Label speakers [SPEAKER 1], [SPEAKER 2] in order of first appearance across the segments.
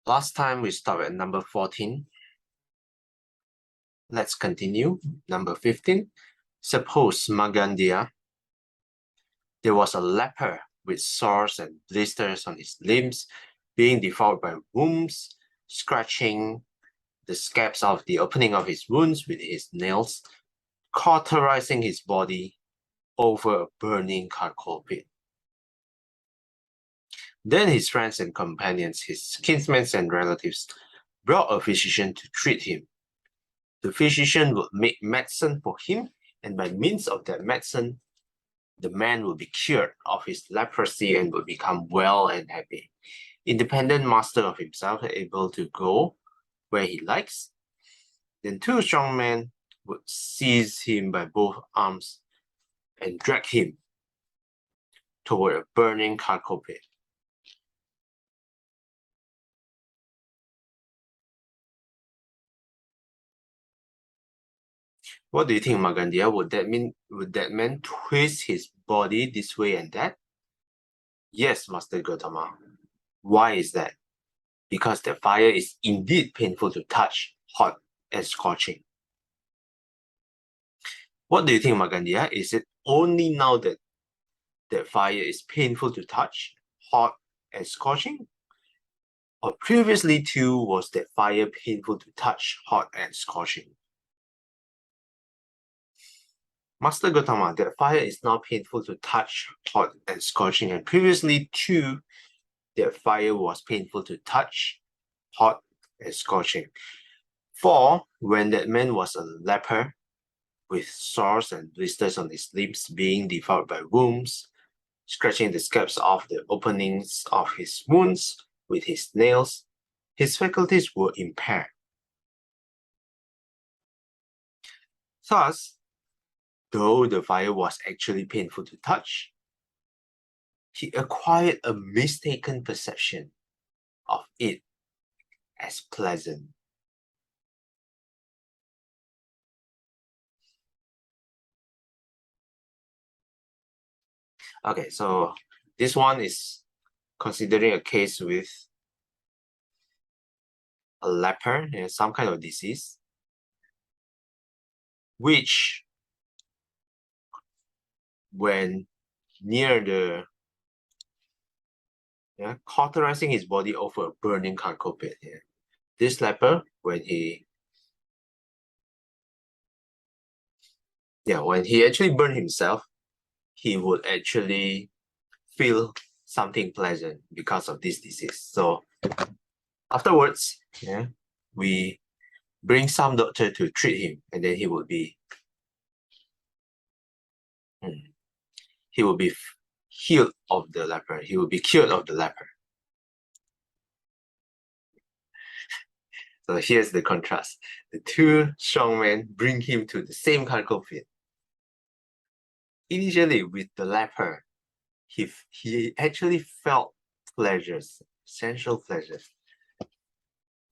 [SPEAKER 1] Last time we stopped at number 14. Let's continue. Number 15. Suppose Magandia, there was a leper with sores and blisters on his limbs, being devoured by wounds, scratching the scabs of the opening of his wounds with his nails, cauterizing his body over a burning charcoal pit. Then his friends and companions, his kinsmen and relatives, brought a physician to treat him. The physician would make medicine for him, and by means of that medicine, the man will be cured of his leprosy and will become well and happy. Independent master of himself, able to go where he likes. Then two strong men would seize him by both arms and drag him toward a burning charcoal pit. What do you think, Magandia? Would that man twist his body this way and that? Yes, Master Gautama. Why is that? Because the fire is indeed painful to touch, hot and scorching. What do you think, Magandia? Is it only now that the fire is painful to touch, hot and scorching? Or previously too was that fire painful to touch, hot and scorching? Master Gautama, that fire is now painful to touch, hot and scorching, and previously too, that fire was painful to touch, hot and scorching. For when that man was a leper, with sores and blisters on his lips, being devoured by wounds, scratching the scabs of the openings of his wounds with his nails, his faculties were impaired. Thus, though the fire was actually painful to touch, he acquired a mistaken perception of it as pleasant. Okay, so this one is considering a case with a leper, some kind of disease, which when near the cauterizing his body over a burning charcoal pit. This leper, when he actually burned himself, he would actually feel something pleasant because of this disease. So afterwards, we bring some doctor to treat him, and then he will be healed of the leper. He will be cured of the leper. So here's the contrast. The two strong men bring him to the same charcoal pit. Initially, with the leper, he actually felt pleasures, sensual pleasures.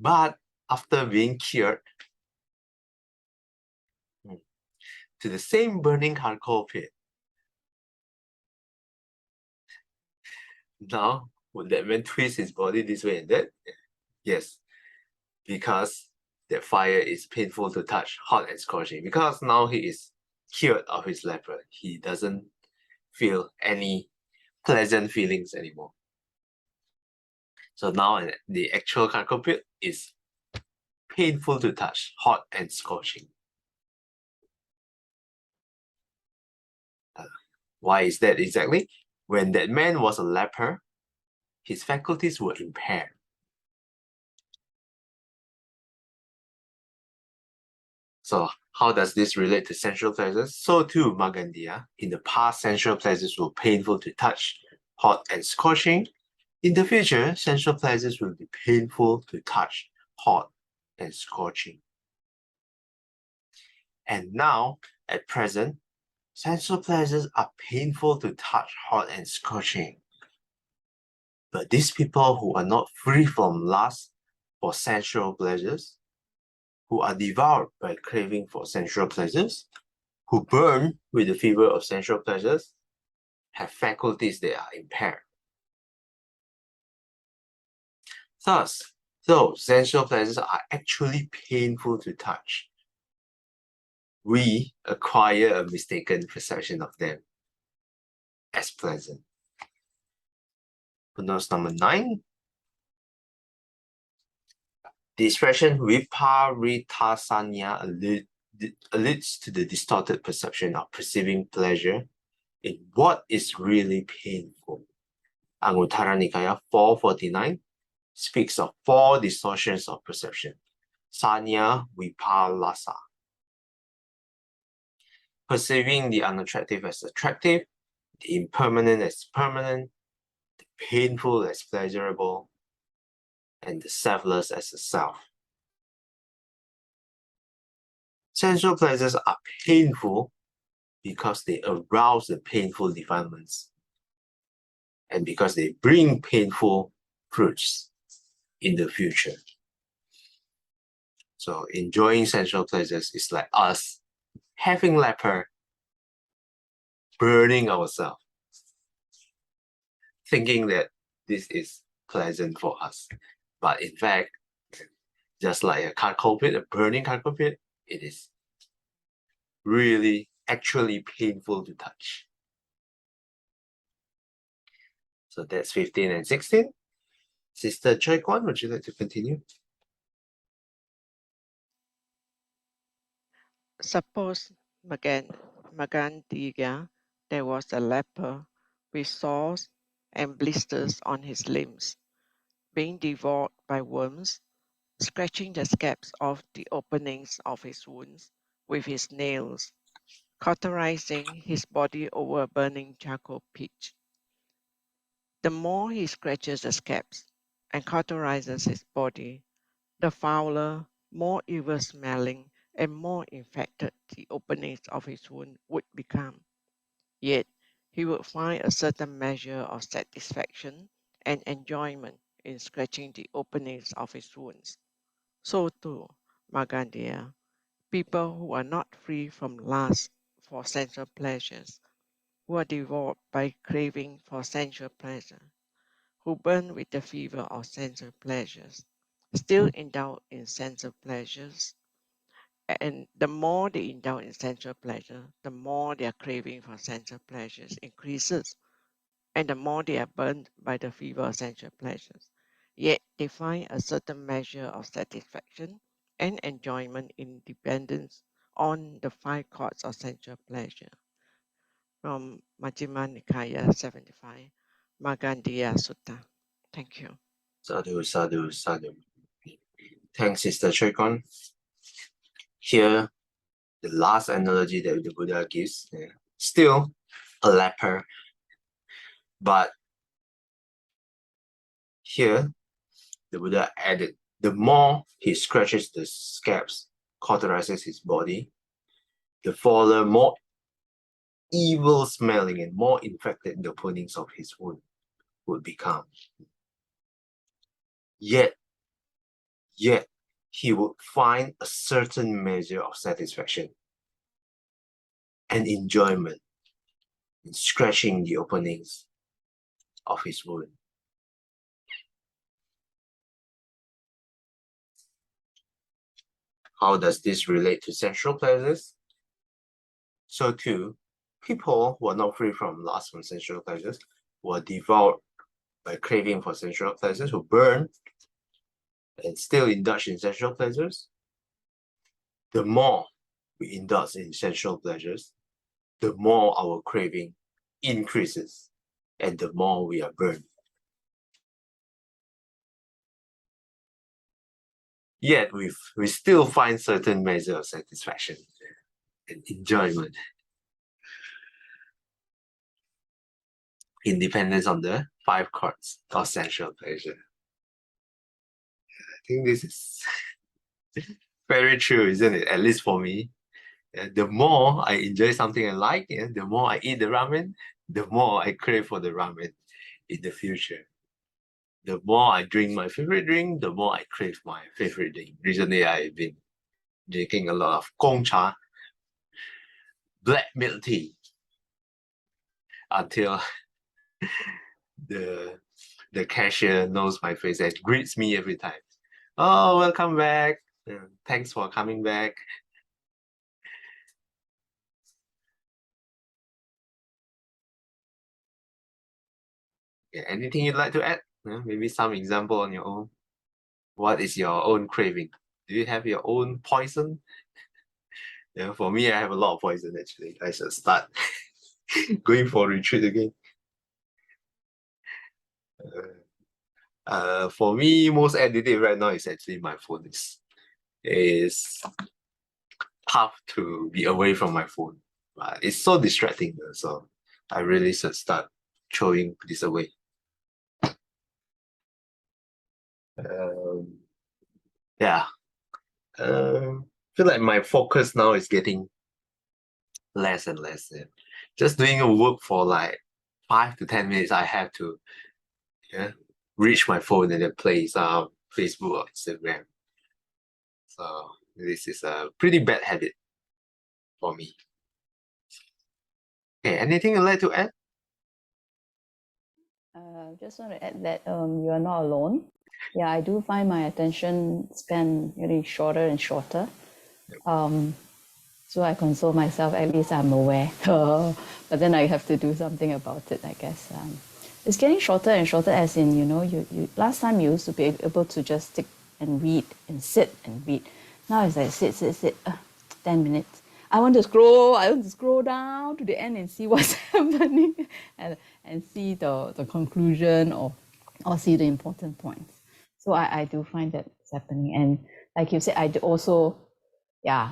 [SPEAKER 1] But after being cured, to the same burning charcoal pit, now would that man twist his body this way and that? Yes, because the fire is painful to touch, hot and scorching. Because now he is cured of his leper, he doesn't feel any pleasant feelings anymore. So now the actual charcoal pit is painful to touch, hot and scorching. Why is that exactly? When that man was a leper, his faculties were impaired. So how does this relate to sensual pleasures? So too, Magandia, in the past, sensual pleasures were painful to touch, hot and scorching. In the future, sensual pleasures will be painful to touch, hot and scorching. And now, at present, sensual pleasures are painful to touch, hot and scorching. But these people who are not free from lust for sensual pleasures, who are devoured by craving for sensual pleasures, who burn with the fever of sensual pleasures, have faculties that are impaired. Thus, Though sensual pleasures are actually painful to touch, we acquire a mistaken perception of them as pleasant. Footnote number 9. The expression viparitasanya alludes to the distorted perception of perceiving pleasure in what is really painful. Anguttara Nikaya 449 speaks of 4 distortions of perception. Sanya vipalasa. Perceiving the unattractive as attractive, the impermanent as permanent, the painful as pleasurable, and the selfless as a self. Sensual pleasures are painful because they arouse the painful defilements and because they bring painful fruits in the future. So enjoying sensual pleasures is like us having leper, burning ourselves, thinking that this is pleasant for us. But in fact, just like a charcoal pit, a burning charcoal pit, it is really actually painful to touch. So that's 15 and 16. Sister Choi Kwan, would you like to continue?
[SPEAKER 2] Suppose Magandiya, there was a leper with sores and blisters on his limbs, being devoured by worms, scratching the scabs of the openings of his wounds with his nails, cauterizing his body over a burning charcoal pitch. The more he scratches the scabs and cauterizes his body, the fouler, more evil-smelling, and more infected the openings of his wound would become. Yet he would find a certain measure of satisfaction and enjoyment in scratching the openings of his wounds. So too, Magandia, people who are not free from lust for sensual pleasures, who are devoured by craving for sensual pleasure, who burn with the fever of sensual pleasures, still indulge in sensual pleasures, and the more they indulge in sensual pleasure, the more their craving for sensual pleasures increases, and the more they are burned by the fever of sensual pleasures. Yet they find a certain measure of satisfaction and enjoyment in dependence on the 5 chords of sensual pleasure. From Majjhima Nikaya 75, Magandiya Sutta. Thank you.
[SPEAKER 1] Sadhu, sadhu, sadhu. Thanks, Sister Choi Kwan. Here, the last analogy that the Buddha gives, still a leper, but here the Buddha added, the more he scratches the scabs, cauterizes his body, the further more evil smelling and more infected the openings of his wound would become. Yet he would find a certain measure of satisfaction and enjoyment in scratching the openings of his wound. How does this relate to sensual pleasures? So too, people who are not free from lust from sensual pleasures, who are devoured by craving for sensual pleasures, who burn and still indulge in sensual pleasures, the more we indulge in sensual pleasures, the more our craving increases and the more we are burned. Yet we still find certain measure of satisfaction and enjoyment in dependence on the 5 chords of sensual pleasure. I think this is very true, isn't it? At least for me. The more I enjoy something I like, the more I eat the ramen, the more I crave for the ramen in the future. The more I drink my favorite drink, the more I crave my favorite drink. Recently, I've been drinking a lot of Gong Cha, black milk tea, until the cashier knows my face and greets me every time. Oh, welcome back. Thanks for coming back. Yeah, anything you'd like to add? Maybe some example on your own. What is your own craving? Do you have your own poison? Yeah, for me, I have a lot of poison actually. I should start going for retreat again. For me, most addictive right now is actually my phone. It's tough to be away from my phone, but it's so distracting. So I really should start throwing this away. Um, yeah. Feel like my focus now is getting less and less. Yeah. Just doing a work for like 5 to 10 minutes, I have to reach my phone and then play some Facebook or Instagram. So this is a pretty bad habit for me. Okay, anything you'd like to add?
[SPEAKER 3] Just want to add that you are not alone. Yeah, I do find my attention span getting shorter and shorter. So I console myself, at least I'm aware. But then I have to do something about it, I guess. It's getting shorter and shorter, as in, you last time you used to be able to just stick and read and sit and read. Now it's like sit, 10 minutes. I want to scroll down to the end and see what's happening and see the conclusion or see the important points. So I do find that it's happening. And like you said, I do also, yeah,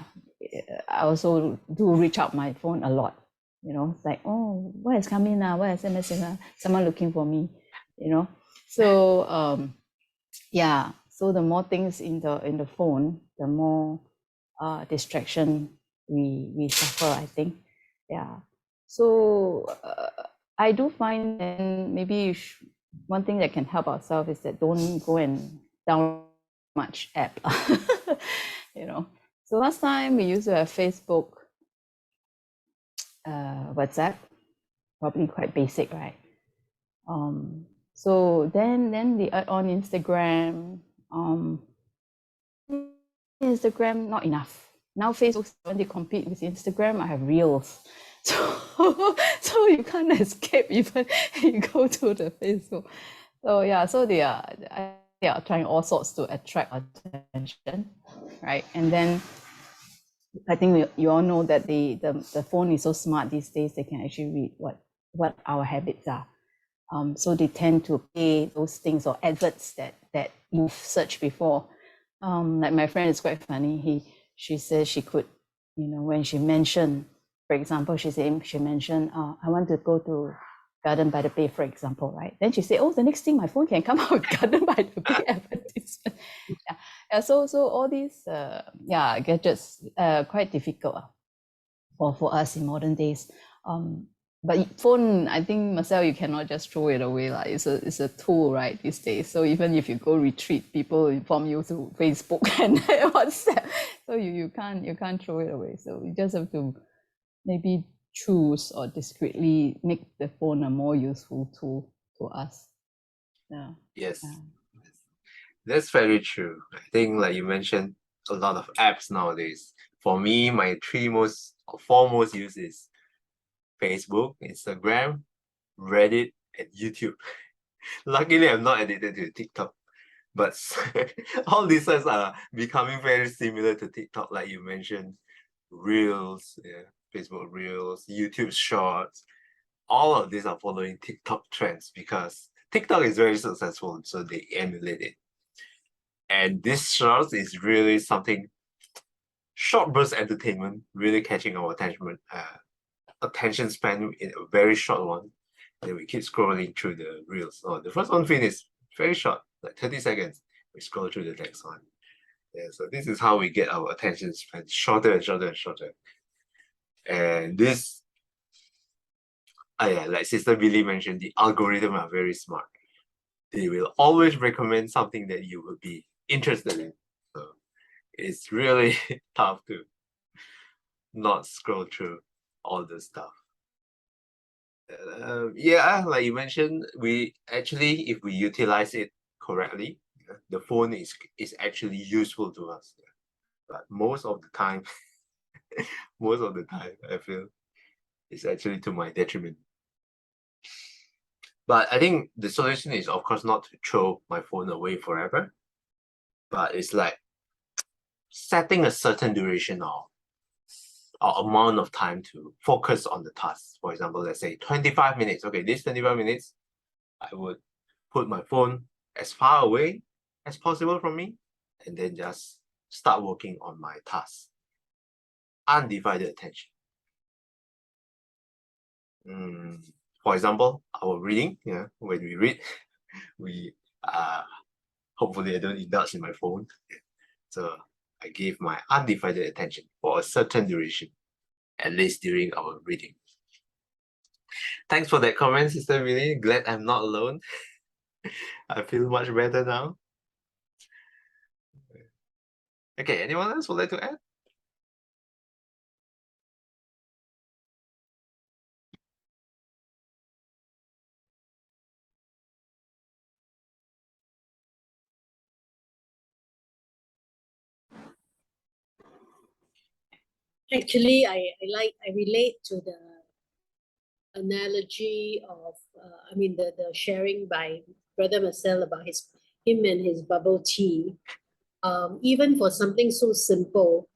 [SPEAKER 3] I also do reach out my phone a lot. It's like, oh, what is coming now? What is SMS? Someone looking for me, So yeah, so the more things in the phone, the more distraction we suffer, I think. Yeah. So I do find, and maybe one thing that can help ourselves is that don't go and download much app. So last time we used to have Facebook, WhatsApp, probably quite basic, right? So then we add on Instagram. Instagram, not enough. Now Facebook, when they compete with Instagram, I have Reels. So you can't escape even you go to the Facebook. So yeah, so they are trying all sorts to attract attention, right? And then I think you all know that the phone is so smart these days, they can actually read what our habits are. So they tend to play those things or adverts that you've searched before. Like my friend is quite funny. She says she could, when she mentioned, for example, she mentioned, I want to go to Garden by the Bay, for example, right? Then she said, oh, the next thing my phone can come out with Garden by the Bay advertisement. Yeah. So all these gadgets quite difficult for us in modern days. But phone, I think, Marcel, you cannot just throw it away. It's a tool, right, these days. So even if you go retreat, people inform you through Facebook and WhatsApp. So you can't throw it away. So you just have to maybe choose or discreetly make the phone a more useful tool to us. Yeah.
[SPEAKER 1] Yes. That's very true. I think, like you mentioned, a lot of apps nowadays. For me, my four most used is Facebook, Instagram, Reddit, and YouTube. Luckily, I'm not addicted to TikTok, but all these sites are becoming very similar to TikTok, like you mentioned. Reels, Facebook Reels, YouTube Shorts. All of these are following TikTok trends because TikTok is very successful, so they emulate it. And this shorts is really something short burst entertainment, really catching our attention span in a very short one. Then we keep scrolling through the reels. Oh, the first one finished very short, like 30 seconds. We scroll through the next one. Yeah, so this is how we get our attention span shorter and shorter and shorter. And this, like Sister Billy mentioned, the algorithm are very smart. They will always recommend something that you will be interested in. So it's really tough to not scroll through all the stuff. Yeah, like you mentioned, we actually, if we utilize it correctly, The phone is actually useful to us, but most of the time, I feel it's actually to my detriment. But I think the solution is, of course, not to throw my phone away forever, but it's like setting a certain duration or amount of time to focus on the task. For example, let's say 25 minutes. Okay, this 25 minutes, I would put my phone as far away as possible from me and then just start working on my task. Undivided attention. For example, our reading, when we read, we hopefully I don't indulge in my phone. So I give my undivided attention for a certain duration, at least during our reading. Thanks for that comment, Sister Billy. Glad I'm not alone. I feel much better now. Okay, anyone else would like to add?
[SPEAKER 4] Actually, I relate to the analogy of the sharing by Brother Marcel about him and his bubble tea. Even for something so simple,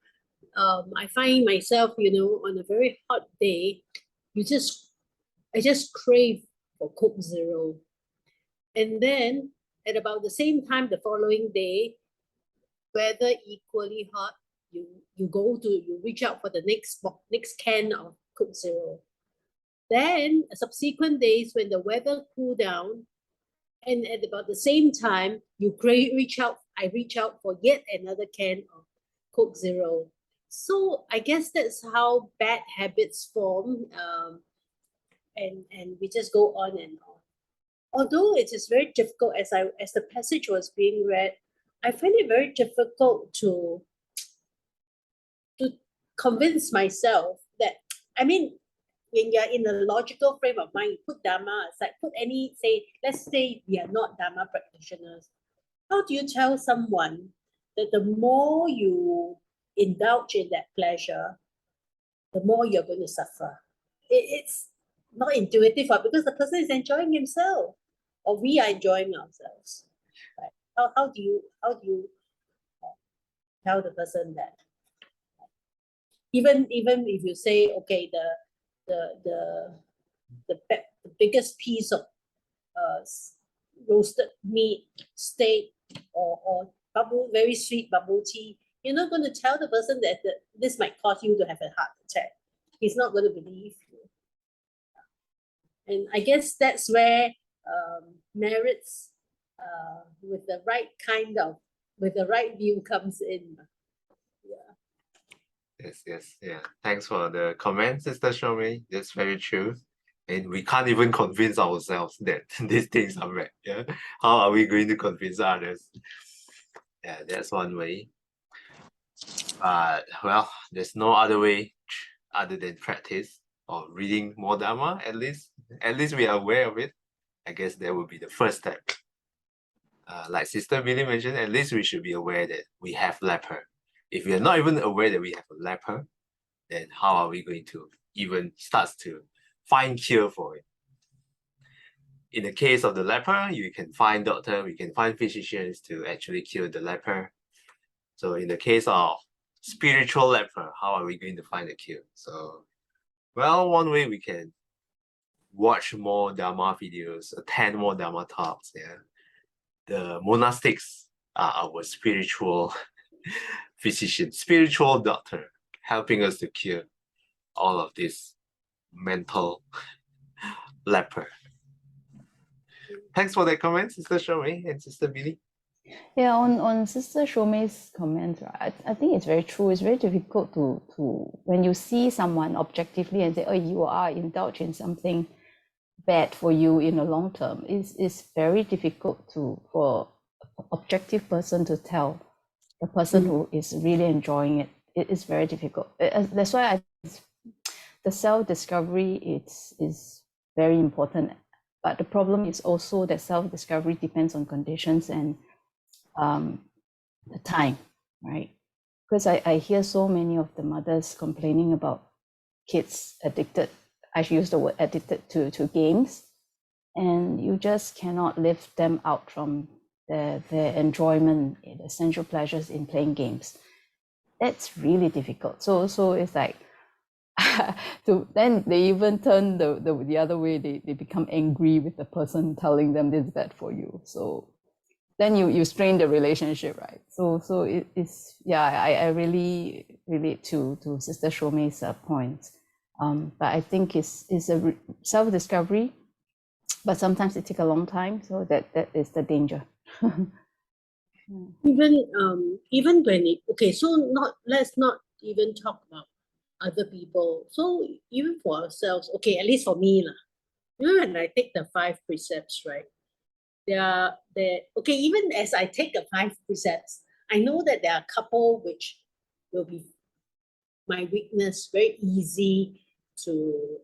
[SPEAKER 4] I find myself, on a very hot day, I just crave for Coke Zero. And then at about the same time the following day, weather equally hot, you reach out for the next can of Coke Zero. Then subsequent days when the weather cool down, and at about the same time, I reach out for yet another can of Coke Zero. So I guess that's how bad habits form, and we just go on and on. Although it is very difficult, as the passage was being read, I find it very difficult to convince myself that, when you're in a logical frame of mind, you put Dharma aside, let's say we are not Dharma practitioners. How do you tell someone that the more you indulge in that pleasure, the more you're going to suffer? It's not intuitive, because the person is enjoying himself, or we are enjoying ourselves. Right? How do you tell the person that? Even if you say, okay, the biggest piece of roasted meat, steak, or very sweet bubble tea, you're not going to tell the person that this might cause you to have a heart attack. He's not going to believe you. And I guess that's where merits with the right view comes in.
[SPEAKER 1] Yes. Thanks for the comment, Sister Shomi. That's very true. And we can't even convince ourselves that these things are right. Yeah. How are we going to convince others? Yeah, that's one way. But well, there's no other way other than practice or reading more Dharma. At least we are aware of it. I guess that would be the first step. Like Sister Billy mentioned, at least we should be aware that we have leper. If we are not even aware that we have a leper, then how are we going to even start to find cure for it? In the case of the leper, you can find we can find physicians to actually cure the leper. So in the case of spiritual leper, how are we going to find a cure? So, well, one way we can watch more Dharma videos, attend more Dharma talks. Yeah, the monastics are our spiritual physician, spiritual doctor, helping us to cure all of this mental leper. Thanks for that comment, Sister Shomi and Sister Billy.
[SPEAKER 3] Yeah, on Sister Shome's comment, right, I think it's very true. It's very difficult to when you see someone objectively and say, oh, you are indulged in something bad for you in the long term. It's very difficult for an objective person to tell the person who is really enjoying it. It is very difficult. That's why the self-discovery is very important. But the problem is also that self-discovery depends on conditions, and the time, right? Because I hear so many of the mothers complaining about kids addicted, I should use the word addicted to games, and you just cannot lift them out from their enjoyment, the essential pleasures in playing games. That's really difficult. So it's like, then they even turn the other way. They become angry with the person telling them this is bad for you. So then you strain the relationship, right? So it's, yeah, I really relate to Sister Shomei's point. But I think it's a self-discovery, but sometimes it takes a long time. So that is the danger.
[SPEAKER 4] Even when it, okay, so let's not even talk about other people. So even for ourselves, okay, at least for me lah. When I take the 5 precepts, right? Okay, even as I take the 5 precepts, I know that there are a couple which will be my weakness, very easy to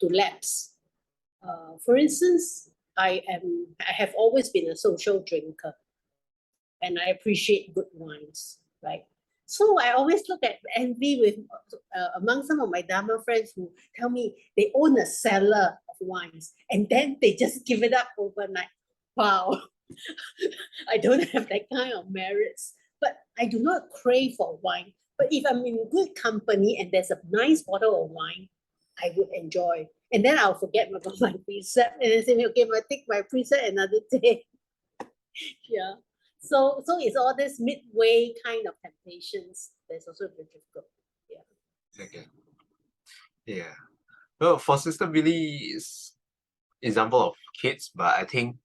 [SPEAKER 4] lapse. For instance, I have always been a social drinker, and I appreciate good wines, right? So I always look at envy with among some of my Dharma friends who tell me they own a cellar of wines and then they just give it up overnight. Wow, I don't have that kind of merits, but I do not crave for wine. But if I'm in good company and there's a nice bottle of wine, I would enjoy. And then I'll forget about my precept and then say, okay, I'll take my precept another day. Yeah. So it's all this midway kind of temptations that's also very difficult. Yeah.
[SPEAKER 1] Okay. Yeah. Well, for Sister Billy's example of kids, but I think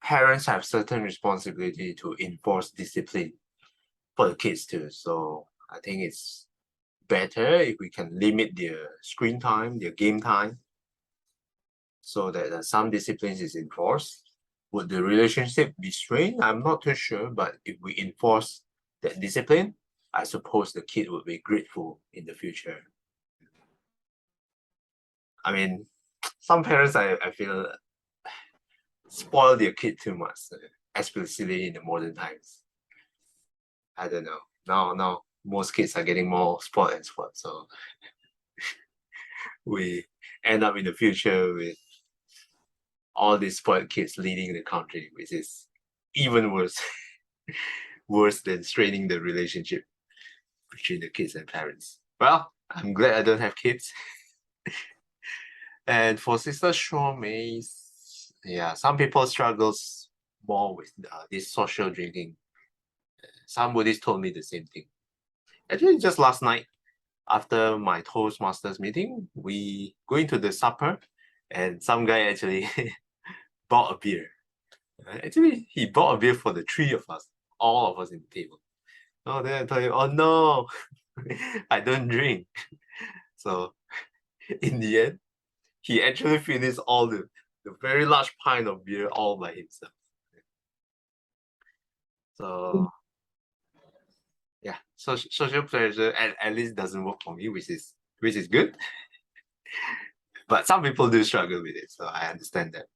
[SPEAKER 1] parents have certain responsibility to enforce discipline for the kids too. So I think it's better if we can limit their screen time, their game time, so that some disciplines is enforced. Would the relationship be strained? I'm not too sure, but if we enforce that discipline, I suppose the kid would be grateful in the future. I mean, some parents I feel spoil their kid too much, especially in the modern times. I don't know. Now most kids are getting more spoiled and spoiled, so we end up in the future with all these spoiled kids leading the country, which is even worse. Worse than straining the relationship between the kids and parents. Well, I'm glad I don't have kids. And for Sister Shomei's, yeah, some people struggles more with this social drinking. Some Buddhists told me the same thing. Actually, just last night, after my Toastmasters meeting, we going to the supper, and some guy actually bought a beer. Actually, he bought a beer for the 3 of us, all of us in the table. Oh, then I told him, oh no, I don't drink. So in the end, he actually finished all the very large pint of beer all by himself. So yeah, so social pleasure at least doesn't work for me, which is good. But some people do struggle with it, so I understand that.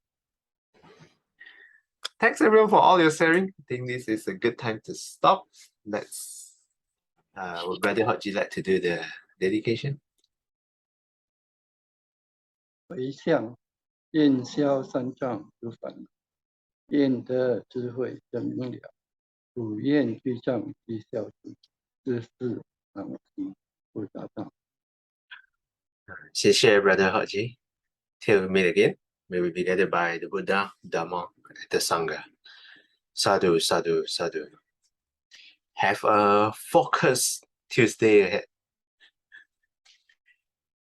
[SPEAKER 1] Thanks everyone for all your sharing. I think this is a good time to stop. Let's would Brother Hodgie like to do the dedication?
[SPEAKER 5] 回向，愿消三障诸烦恼，愿得智慧真明了，普愿具象具孝子，知识常行不杂障。
[SPEAKER 1] 谢谢 Brother Hodgie. Till we meet again, may we be guided by the Buddha, Dhamma, and the Sangha. Sadhu, sadhu, sadhu. Have a focused Tuesday ahead.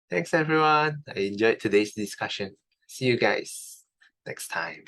[SPEAKER 1] Thanks everyone. I enjoyed today's discussion. See you guys next time.